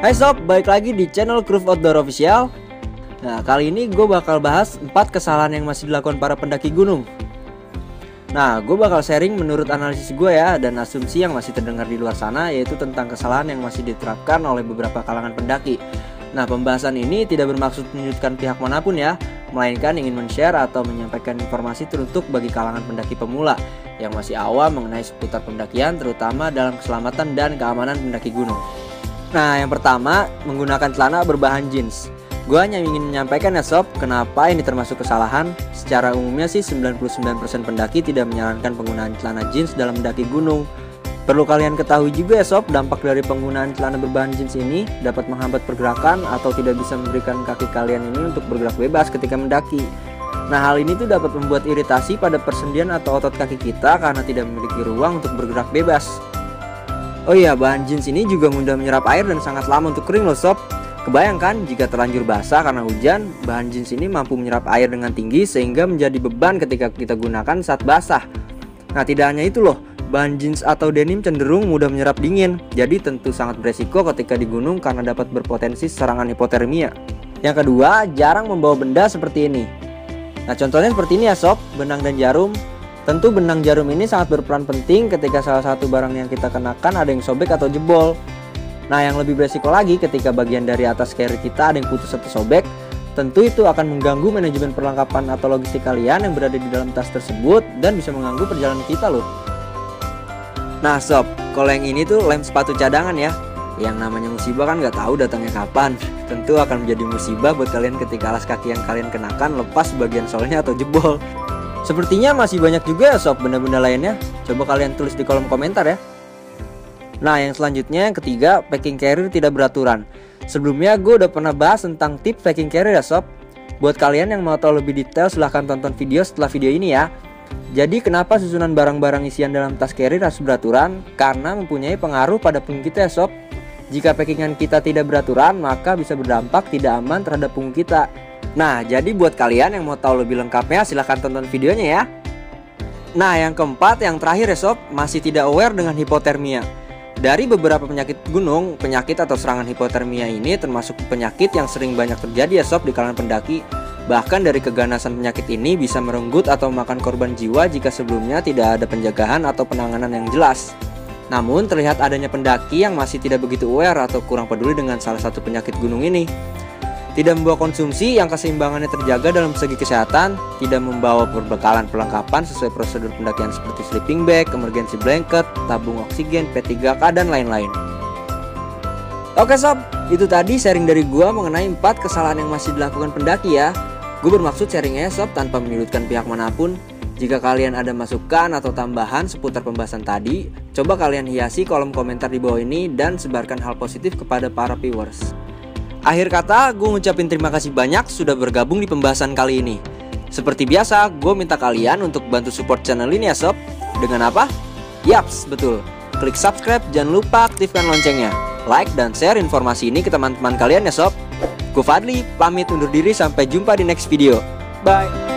Hai sob, balik lagi di channel Groove Outdoor Official. Nah, kali ini gue bakal bahas 4 kesalahan yang masih dilakukan para pendaki gunung. Nah, gue bakal sharing menurut analisis gue ya, dan asumsi yang masih terdengar di luar sana, yaitu tentang kesalahan yang masih diterapkan oleh beberapa kalangan pendaki. Nah, pembahasan ini tidak bermaksud menyudutkan pihak manapun ya, melainkan ingin men-share atau menyampaikan informasi teruntuk bagi kalangan pendaki pemula yang masih awam mengenai seputar pendakian, terutama dalam keselamatan dan keamanan pendaki gunung. Nah, yang pertama, menggunakan celana berbahan jeans. Gue hanya ingin menyampaikan ya sob, kenapa ini termasuk kesalahan. Secara umumnya sih 99% pendaki tidak menyarankan penggunaan celana jeans dalam mendaki gunung. Perlu kalian ketahui juga ya sob, dampak dari penggunaan celana berbahan jeans ini dapat menghambat pergerakan atau tidak bisa memberikan kaki kalian ini untuk bergerak bebas ketika mendaki. Nah, hal ini tuh dapat membuat iritasi pada persendian atau otot kaki kita karena tidak memiliki ruang untuk bergerak bebas. Oh iya, bahan jeans ini juga mudah menyerap air dan sangat lama untuk kering loh sob. Kebayangkan jika terlanjur basah karena hujan, bahan jeans ini mampu menyerap air dengan tinggi sehingga menjadi beban ketika kita gunakan saat basah. Nah, tidak hanya itu loh, bahan jeans atau denim cenderung mudah menyerap dingin, jadi tentu sangat beresiko ketika di gunung karena dapat berpotensi serangan hipotermia. Yang kedua, jarang membawa benda seperti ini. Nah, contohnya seperti ini ya sob, benang dan jarum. Tentu benang jarum ini sangat berperan penting ketika salah satu barang yang kita kenakan ada yang sobek atau jebol. Nah, yang lebih beresiko lagi ketika bagian dari atas carrier kita ada yang putus atau sobek. Tentu itu akan mengganggu manajemen perlengkapan atau logistik kalian yang berada di dalam tas tersebut dan bisa mengganggu perjalanan kita loh. Nah sob, kalau yang ini tuh lem sepatu cadangan ya. Yang namanya musibah kan nggak tahu datangnya kapan. Tentu akan menjadi musibah buat kalian ketika alas kaki yang kalian kenakan lepas bagian solnya atau jebol. Sepertinya masih banyak juga ya sob benda-benda lainnya. Coba kalian tulis di kolom komentar ya. Nah, yang selanjutnya yang ketiga, packing carrier tidak beraturan. Sebelumnya gue udah pernah bahas tentang tips packing carrier ya sob. Buat kalian yang mau tahu lebih detail silahkan tonton video setelah video ini ya. Jadi kenapa susunan barang-barang isian dalam tas carrier harus beraturan? Karena mempunyai pengaruh pada punggung kita ya sob. Jika packingan kita tidak beraturan, maka bisa berdampak tidak aman terhadap punggung kita. Nah, jadi buat kalian yang mau tahu lebih lengkapnya silahkan tonton videonya ya. Nah, yang keempat, yang terakhir ya sob, masih tidak aware dengan hipotermia. Dari beberapa penyakit gunung, penyakit atau serangan hipotermia ini termasuk penyakit yang sering banyak terjadi ya sob di kalangan pendaki. Bahkan dari keganasan penyakit ini bisa merenggut atau memakan korban jiwa jika sebelumnya tidak ada penjagaan atau penanganan yang jelas. Namun terlihat adanya pendaki yang masih tidak begitu aware atau kurang peduli dengan salah satu penyakit gunung ini. Tidak membawa konsumsi yang keseimbangannya terjaga dalam segi kesehatan, tidak membawa perbekalan perlengkapan sesuai prosedur pendakian seperti sleeping bag, emergency blanket, tabung oksigen, P3K, dan lain-lain. Oke sob, itu tadi sharing dari gua mengenai 4 kesalahan yang masih dilakukan pendaki ya. Gue bermaksud sharingnya sob tanpa menyudutkan pihak manapun. Jika kalian ada masukan atau tambahan seputar pembahasan tadi, coba kalian hiasi kolom komentar di bawah ini dan sebarkan hal positif kepada para viewers. Akhir kata, gue ngucapin terima kasih banyak sudah bergabung di pembahasan kali ini. Seperti biasa, gue minta kalian untuk bantu support channel ini ya sob. Dengan apa? Yaps, betul. Klik subscribe, jangan lupa aktifkan loncengnya. Like dan share informasi ini ke teman-teman kalian ya sob. Gue Fadli, pamit undur diri sampai jumpa di next video. Bye.